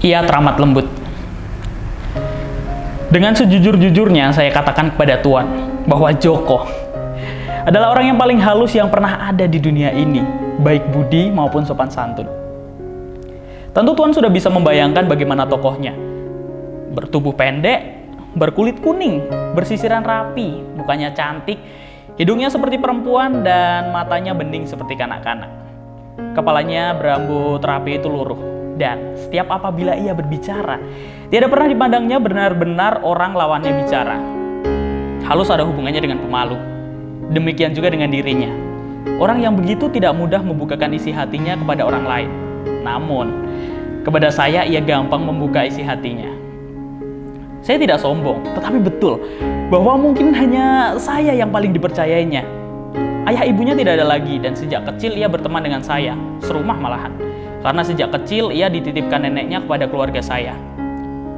Ia teramat lembut. Dengan sejujur-jujurnya saya katakan kepada Tuan bahwa Joko adalah orang yang paling halus yang pernah ada di dunia ini, baik budi maupun sopan santun. Tentu Tuan sudah bisa membayangkan bagaimana tokohnya. Bertubuh pendek, berkulit kuning, bersisiran rapi, mukanya cantik, hidungnya seperti perempuan dan matanya bening seperti kanak-kanak. Kepalanya berambut rapi itu luruh, dan setiap apabila ia berbicara, tidak pernah dipandangnya benar-benar orang lawannya bicara. Halus ada hubungannya dengan pemalu. Demikian juga dengan dirinya. Orang yang begitu tidak mudah membukakan isi hatinya kepada orang lain. Namun, kepada saya ia gampang membuka isi hatinya. Saya tidak sombong, tetapi betul bahwa mungkin hanya saya yang paling dipercayainya. Ayah ibunya tidak ada lagi dan sejak kecil ia berteman dengan saya, serumah malahan. Karena sejak kecil ia dititipkan neneknya kepada keluarga saya.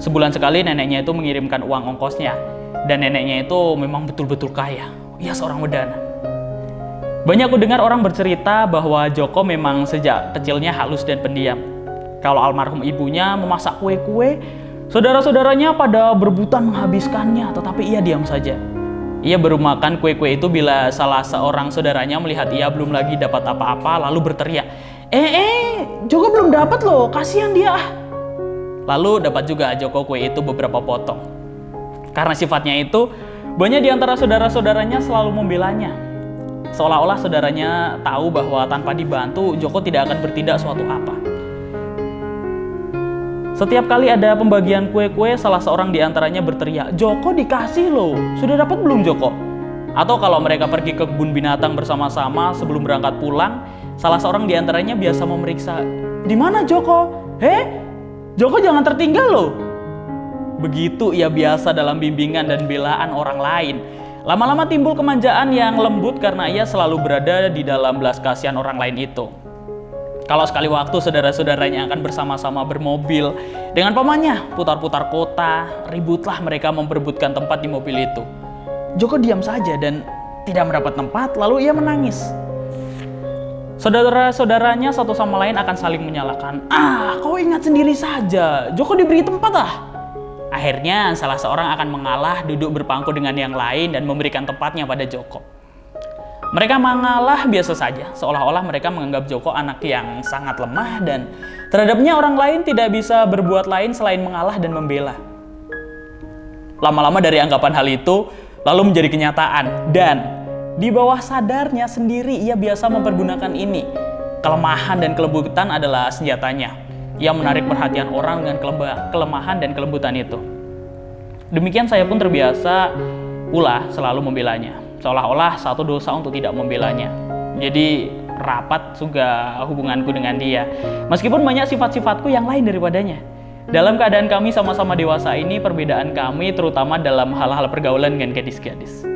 Sebulan sekali neneknya itu mengirimkan uang ongkosnya, dan neneknya itu memang betul-betul kaya. Ia seorang wedana. Banyak aku dengar orang bercerita bahwa Joko memang sejak kecilnya halus dan pendiam. Kalau almarhum ibunya memasak kue-kue, saudara-saudaranya pada berebutan menghabiskannya, tetapi ia diam saja. Ia baru makan kue-kue itu bila salah seorang saudaranya melihat ia belum lagi dapat apa-apa, lalu berteriak, Joko belum dapat loh, kasihan dia. Lalu dapat juga Joko kue itu beberapa potong. Karena sifatnya itu, banyak di antara saudara-saudaranya selalu membelanya. Seolah-olah saudaranya tahu bahwa tanpa dibantu, Joko tidak akan bertindak suatu apa. Setiap kali ada pembagian kue-kue, salah seorang di antaranya berteriak, Joko dikasih loh, sudah dapat belum Joko? Atau kalau mereka pergi ke kebun binatang bersama-sama sebelum berangkat pulang, salah seorang di antaranya biasa memeriksa, di mana Joko? Joko jangan tertinggal loh. Begitu ia biasa dalam bimbingan dan belaan orang lain. Lama-lama timbul kemanjaan yang lembut karena ia selalu berada di dalam belas kasihan orang lain itu. Kalau sekali waktu saudara-saudaranya akan bersama-sama bermobil dengan pamannya, putar-putar kota, ributlah mereka memperebutkan tempat di mobil itu. Joko diam saja dan tidak mendapat tempat, lalu ia menangis. Saudara-saudaranya satu sama lain akan saling menyalahkan. Kau ingat sendiri saja, Joko diberi tempat Akhirnya salah seorang akan mengalah, duduk berpangku dengan yang lain dan memberikan tempatnya pada Joko. Mereka mengalah biasa saja, seolah-olah mereka menganggap Joko anak yang sangat lemah dan terhadapnya orang lain tidak bisa berbuat lain selain mengalah dan membela. Lama-lama dari anggapan hal itu lalu menjadi kenyataan, dan di bawah sadarnya sendiri ia biasa mempergunakan ini. Kelemahan dan kelembutan adalah senjatanya. Ia menarik perhatian orang dengan kelemahan dan kelembutan itu. Demikian saya pun terbiasa pula selalu membelanya, seolah-olah satu dosa untuk tidak membelanya. Jadi rapat juga hubunganku dengan dia, meskipun banyak sifat-sifatku yang lain daripadanya. Dalam keadaan kami sama-sama dewasa ini, perbedaan kami terutama dalam hal-hal pergaulan dengan gadis-gadis.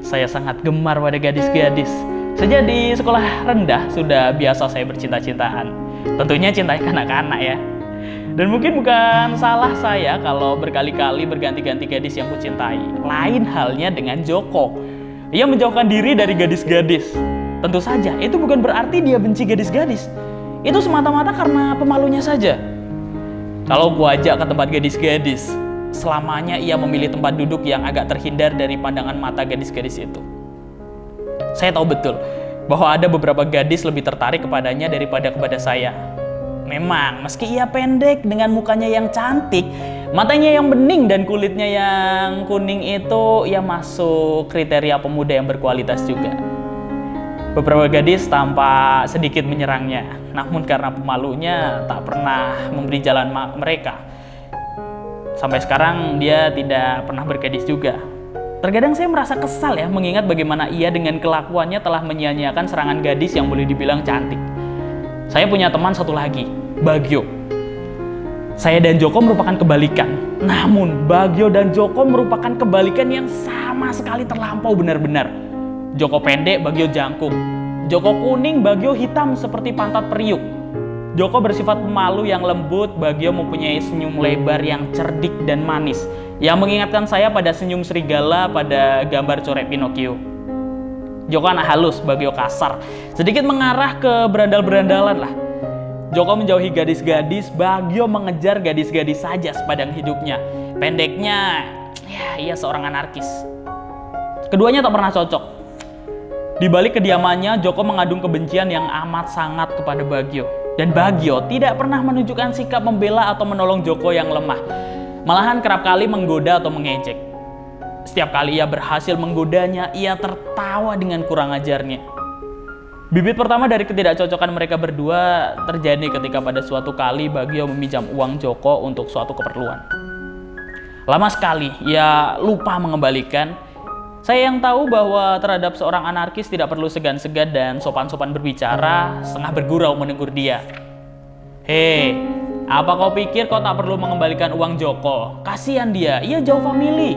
Saya sangat gemar pada gadis-gadis. Sejak di sekolah rendah sudah biasa saya bercinta-cintaan. Tentunya cintai kanak-kanak ya. Dan mungkin bukan salah saya kalau berkali-kali berganti-ganti gadis yang kucintai. Lain halnya dengan Joko. Ia menjauhkan diri dari gadis-gadis. Tentu saja, itu bukan berarti dia benci gadis-gadis. Itu semata-mata karena pemalunya saja. Kalau ku ajak ke tempat gadis-gadis, selamanya ia memilih tempat duduk yang agak terhindar dari pandangan mata gadis-gadis itu. Saya tahu betul bahwa ada beberapa gadis lebih tertarik kepadanya daripada kepada saya. Memang, meski ia pendek dengan mukanya yang cantik, matanya yang bening dan kulitnya yang kuning itu, ia masuk kriteria pemuda yang berkualitas juga. Beberapa gadis tampak sedikit menyerangnya, namun karena pemalunya tak pernah memberi jalan mereka. Sampai sekarang dia tidak pernah bergadis juga. Terkadang saya merasa kesal ya mengingat bagaimana ia dengan kelakuannya telah menyia-nyiakan serangan gadis yang boleh dibilang cantik. Saya punya teman satu lagi, Bagio. Saya dan Joko merupakan kebalikan. Namun Bagio dan Joko merupakan kebalikan yang sama sekali terlampau benar-benar. Joko pendek, Bagio jangkung. Joko kuning, Bagio hitam seperti pantat periuk. Joko bersifat pemalu yang lembut, Bagio mempunyai senyum lebar yang cerdik dan manis, yang mengingatkan saya pada senyum serigala pada gambar coret Pinocchio. Joko anak halus, Bagio kasar, sedikit mengarah ke berandal-berandalan lah. Joko menjauhi gadis-gadis, Bagio mengejar gadis-gadis saja sepanjang hidupnya. Pendeknya, ya ia seorang anarkis. Keduanya tak pernah cocok. Di balik kediamannya, Joko mengandung kebencian yang amat sangat kepada Bagio. Dan Bagio tidak pernah menunjukkan sikap membela atau menolong Joko yang lemah. Malahan kerap kali menggoda atau mengejek. Setiap kali ia berhasil menggodanya, ia tertawa dengan kurang ajarnya. Bibit pertama dari ketidakcocokan mereka berdua terjadi ketika pada suatu kali Bagio meminjam uang Joko untuk suatu keperluan. Lama sekali ia lupa mengembalikan. Saya yang tahu bahwa terhadap seorang anarkis tidak perlu segan-segan dan sopan-sopan berbicara, setengah bergurau menegur dia. Hei, apa kau pikir kau tak perlu mengembalikan uang Joko? Kasihan dia, ia jauh famili.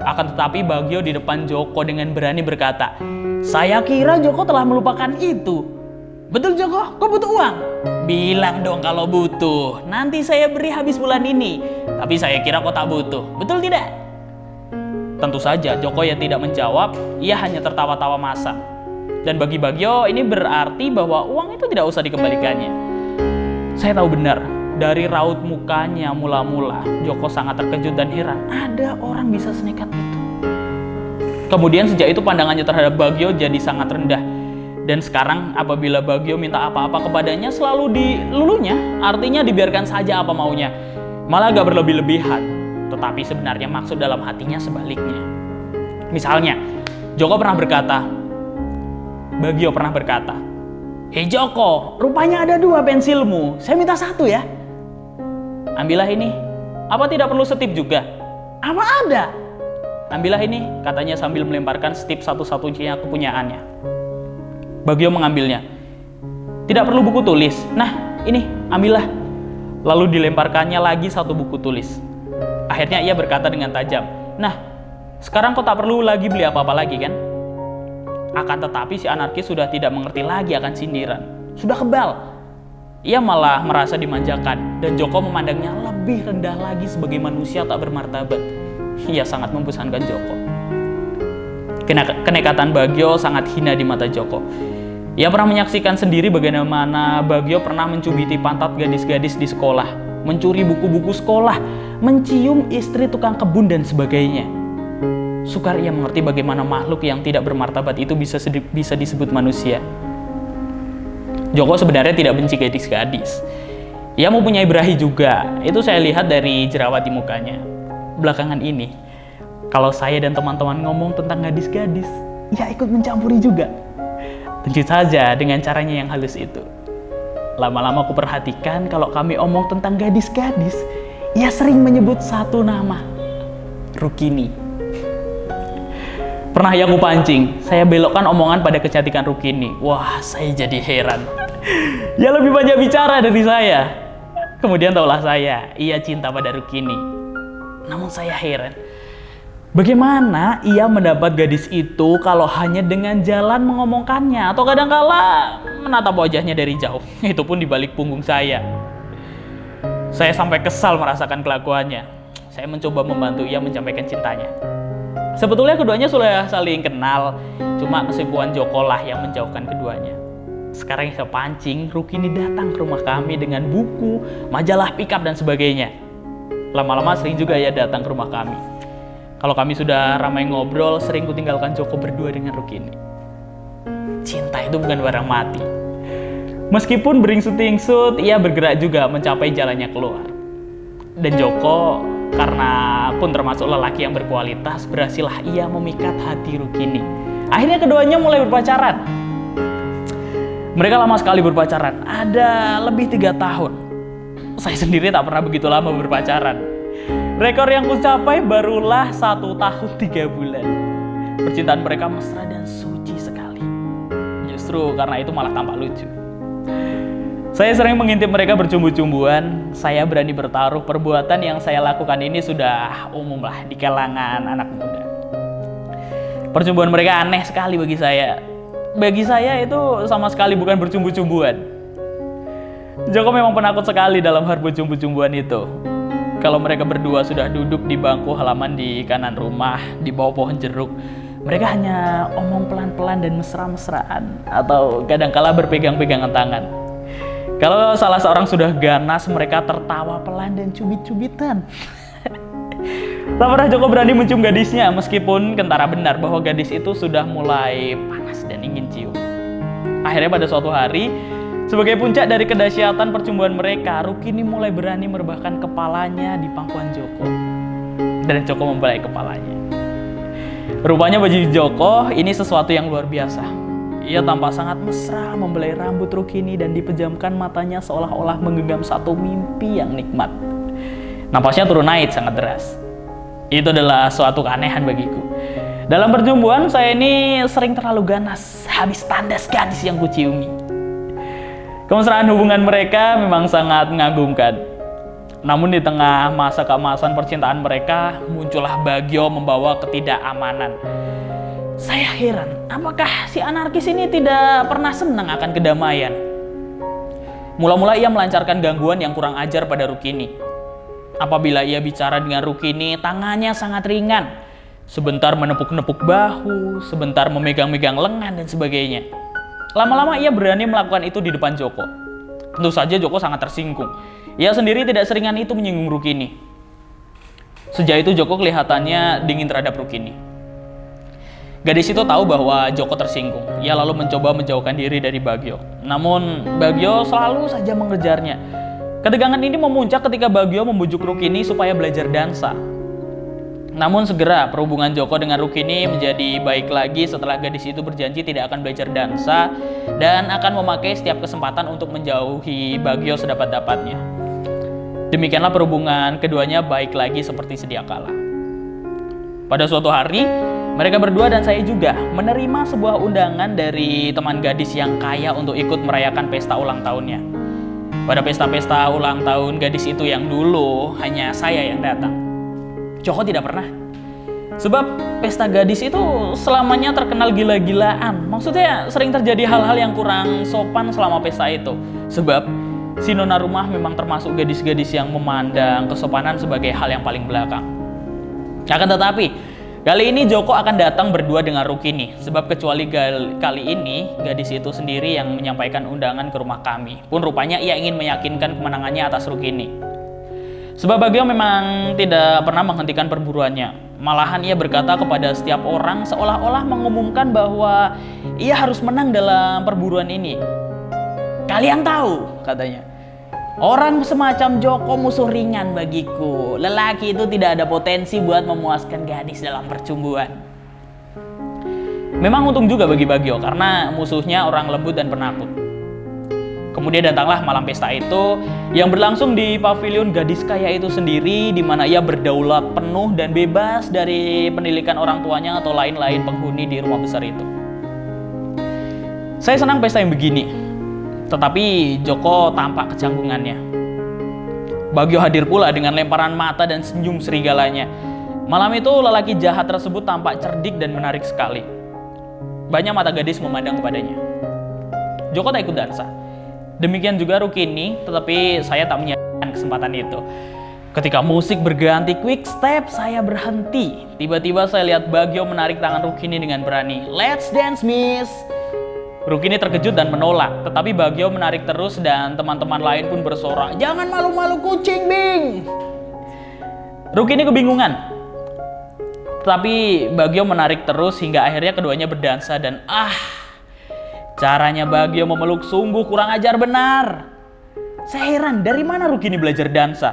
Akan tetapi Bagio di depan Joko dengan berani berkata, saya kira Joko telah melupakan itu. Betul Joko, kau butuh uang? Bilang dong kalau butuh, nanti saya beri habis bulan ini. Tapi saya kira kau tak butuh, betul tidak? Tentu saja Joko yang tidak menjawab, ia hanya tertawa-tawa masam. Dan bagi Bagio ini berarti bahwa uang itu tidak usah dikembalikannya. Saya tahu benar, dari raut mukanya mula-mula Joko sangat terkejut dan heran, ada orang bisa senekat itu. Kemudian sejak itu pandangannya terhadap Bagio jadi sangat rendah. Dan sekarang apabila Bagio minta apa-apa kepadanya selalu dilulunya, artinya dibiarkan saja apa maunya. Malah agak berlebih-lebihan. Tetapi sebenarnya maksud dalam hatinya sebaliknya. Misalnya, Bagio pernah berkata, hei Joko, rupanya ada 2 pensilmu, saya minta 1 ya. Ambillah ini, apa tidak perlu setip juga? Apa ada? Ambillah ini, katanya sambil melemparkan setip satu-satunya kepunyaannya. Bagio mengambilnya. Tidak perlu buku tulis, nah ini, ambillah. Lalu dilemparkannya lagi 1 buku tulis. Akhirnya ia berkata dengan tajam, nah, sekarang kau tak perlu lagi beli apa-apa lagi kan? Akan tetapi si anarkis sudah tidak mengerti lagi akan sindiran. Sudah kebal. Ia malah merasa dimanjakan dan Joko memandangnya lebih rendah lagi sebagai manusia tak bermartabat. Ia sangat membosankan Joko. Kenekatan Bagio sangat hina di mata Joko. Ia pernah menyaksikan sendiri bagaimana Bagio pernah mencubiti pantat gadis-gadis di sekolah, mencuri buku-buku sekolah, mencium istri tukang kebun dan sebagainya. Sukar ia mengerti bagaimana makhluk yang tidak bermartabat itu bisa disebut manusia. Joko sebenarnya tidak benci gadis-gadis. Ia mempunyai birahi juga. Itu saya lihat dari jerawat di mukanya. Belakangan ini, kalau saya dan teman-teman ngomong tentang gadis-gadis, ia ikut mencampuri juga. Tentu saja dengan caranya yang halus itu. Lama-lama aku perhatikan kalau kami omong tentang gadis-gadis, ia sering menyebut 1 nama, Rukini. Pernah ya aku pancing, saya belokkan omongan pada kecantikan Rukini. Wah, saya jadi heran. Ia lebih banyak bicara dari saya. Kemudian taulah saya, ia cinta pada Rukini. Namun saya heran, bagaimana ia mendapat gadis itu kalau hanya dengan jalan mengomongkannya atau kadangkala menatap wajahnya dari jauh, itu pun di balik punggung saya. Saya sampai kesal merasakan kelakuannya. Saya mencoba membantu ia menyampaikan cintanya. Sebetulnya keduanya sudah saling kenal, cuma kesibukan Joko lah yang menjauhkan keduanya. Sekarang saya pancing, Rukini datang ke rumah kami dengan buku, majalah pick up dan sebagainya. Lama-lama sering juga ia datang ke rumah kami. Kalau kami sudah ramai ngobrol, sering kutinggalkan Joko berdua dengan Rukini. Cinta itu bukan barang mati. Meskipun beringsut-ingsut, ia bergerak juga mencapai jalannya keluar. Dan Joko, karena pun termasuk lelaki yang berkualitas, berhasillah ia memikat hati Rukini. Akhirnya keduanya mulai berpacaran. Mereka lama sekali berpacaran, ada lebih 3 tahun. Saya sendiri tak pernah begitu lama berpacaran. Rekor yang kucapai barulah 1 tahun 3 bulan. Percintaan mereka mesra dan suci sekali. Justru karena itu malah tampak lucu. Saya sering mengintip mereka bercumbu-cumbuan. Saya berani bertaruh perbuatan yang saya lakukan ini sudah umum lah di kalangan anak muda. Percumbuan mereka aneh sekali bagi saya. Bagi saya itu sama sekali bukan bercumbu-cumbuan. Joko memang penakut sekali dalam hal bercumbu-cumbuan itu. Kalau mereka berdua sudah duduk di bangku halaman di kanan rumah, di bawah pohon jeruk, mereka hanya omong pelan-pelan dan mesra-mesraan, atau kadangkala berpegang-pegangan tangan. Kalau salah seorang sudah ganas, mereka tertawa pelan dan cubit-cubitan. Tak pernah Joko berani mencium gadisnya, meskipun kentara benar bahwa gadis itu sudah mulai panas dan ingin cium. Akhirnya pada suatu hari, sebagai puncak dari kedahsyatan percumbuan mereka, Rukini mulai berani merebahkan kepalanya di pangkuan Joko. Dan Joko membelai kepalanya. Rupanya bagi Joko ini sesuatu yang luar biasa. Ia tampak sangat mesra membelai rambut Rukini dan dipejamkan matanya seolah-olah menggenggam satu mimpi yang nikmat. Napasnya turun naik sangat deras. Itu adalah suatu keanehan bagiku. Dalam percumbuan saya ini sering terlalu ganas, habis tandas gadis yang kuciumi. Kemesraan hubungan mereka memang sangat mengagumkan. Namun di tengah masa keemasan percintaan mereka, muncullah Bagio membawa ketidakamanan. Saya heran, apakah si anarkis ini tidak pernah senang akan kedamaian? Mula-mula ia melancarkan gangguan yang kurang ajar pada Rukini. Apabila ia bicara dengan Rukini, tangannya sangat ringan. Sebentar menepuk-nepuk bahu, sebentar memegang-megang lengan dan sebagainya. Lama-lama ia berani melakukan itu di depan Joko. Tentu saja Joko sangat tersinggung. Ia sendiri tidak seringan itu menyinggung Rukini. Sejak itu Joko kelihatannya dingin terhadap Rukini. Gadis itu tahu bahwa Joko tersinggung. Ia lalu mencoba menjauhkan diri dari Bagio. Namun Bagio selalu saja mengejarnya. Ketegangan ini memuncak ketika Bagio membujuk Rukini supaya belajar dansa. Namun segera perhubungan Joko dengan Rukini menjadi baik lagi setelah gadis itu berjanji tidak akan belajar dansa dan akan memakai setiap kesempatan untuk menjauhi Bagio sedapat-dapatnya. Demikianlah perhubungan keduanya baik lagi seperti sedia kala. Pada suatu hari, mereka berdua dan saya juga menerima sebuah undangan dari teman gadis yang kaya untuk ikut merayakan pesta ulang tahunnya. Pada pesta-pesta ulang tahun gadis itu yang dulu hanya saya yang datang. Joko tidak pernah. Sebab pesta gadis itu selamanya terkenal gila-gilaan. Maksudnya sering terjadi hal-hal yang kurang sopan selama pesta itu. Sebab si nona rumah memang termasuk gadis-gadis yang memandang kesopanan sebagai hal yang paling belakang. Akan tetapi, kali ini Joko akan datang berdua dengan Rukini. Sebab kecuali kali ini, gadis itu sendiri yang menyampaikan undangan ke rumah kami. Pun rupanya ia ingin meyakinkan kemenangannya atas Rukini. Sebab Bagio memang tidak pernah menghentikan perburuannya. Malahan ia berkata kepada setiap orang seolah-olah mengumumkan bahwa ia harus menang dalam perburuan ini. Kalian tahu, katanya, orang semacam Joko musuh ringan bagiku. Lelaki itu tidak ada potensi buat memuaskan gadis dalam percumbuan. Memang untung juga bagi Bagio karena musuhnya orang lembut dan penakut. Kemudian datanglah malam pesta itu yang berlangsung di pavilion gadis kaya itu sendiri, di mana ia berdaulat penuh dan bebas dari pendidikan orang tuanya atau lain-lain penghuni di rumah besar itu. Saya senang pesta yang begini, tetapi Joko tampak kecanggungannya. Bagio hadir pula dengan lemparan mata dan senyum serigalanya. Malam itu lelaki jahat tersebut tampak cerdik dan menarik sekali. Banyak mata gadis memandang kepadanya. Joko tak ikut dansa. Demikian juga Rukini, tetapi saya tak menyayangkan kesempatan itu. Ketika musik berganti quick step, saya berhenti. Tiba-tiba saya lihat Bagio menarik tangan Rukini dengan berani. "Let's dance, miss!" Rukini terkejut dan menolak, tetapi Bagio menarik terus dan teman-teman lain pun bersorak, "Jangan malu-malu kucing, Bing!" Rukini kebingungan. Tetapi Bagio menarik terus hingga akhirnya keduanya berdansa dan caranya Bagio memeluk sungguh kurang ajar benar. Saya heran dari mana Rukini belajar dansa.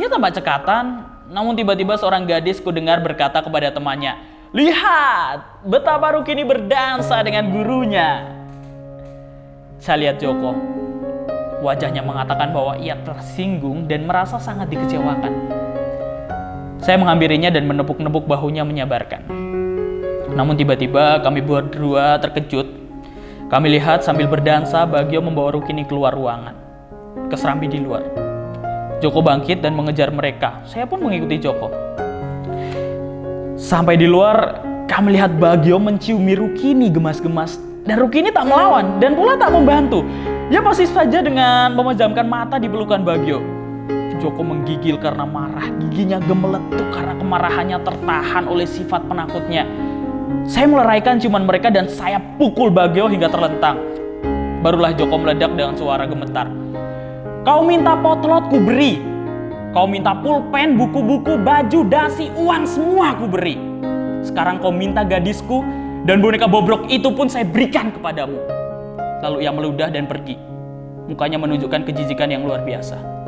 Ia tampak cekatan, namun tiba-tiba seorang gadis kudengar berkata kepada temannya, "Lihat betapa Rukini berdansa dengan gurunya." Saya lihat Joko. Wajahnya mengatakan bahwa ia tersinggung dan merasa sangat dikecewakan. Saya menghampirinya dan menepuk-nepuk bahunya menyabarkan. Namun tiba-tiba kami berdua terkejut. Kami lihat sambil berdansa Bagio membawa Rukini keluar ruangan, ke serambi di luar. Joko bangkit dan mengejar mereka. Saya pun mengikuti Joko. Sampai di luar, kami lihat Bagio menciumi Rukini gemas-gemas. Dan Rukini tak melawan dan pula tak membantu. Ia pasti saja dengan memejamkan mata di pelukan Bagio. Joko menggigil karena marah. Giginya gemeletuk karena kemarahannya tertahan oleh sifat penakutnya. Saya meleraikan ciuman mereka dan saya pukul Bagio hingga terlentang. Barulah Joko meledak dengan suara gemetar. Kau minta potlot ku beri. Kau minta pulpen, buku-buku, baju, dasi, uang semua ku beri. Sekarang kau minta gadisku dan boneka bobrok itu pun saya berikan kepadamu. Lalu ia meludah dan pergi. Mukanya menunjukkan kejijikan yang luar biasa.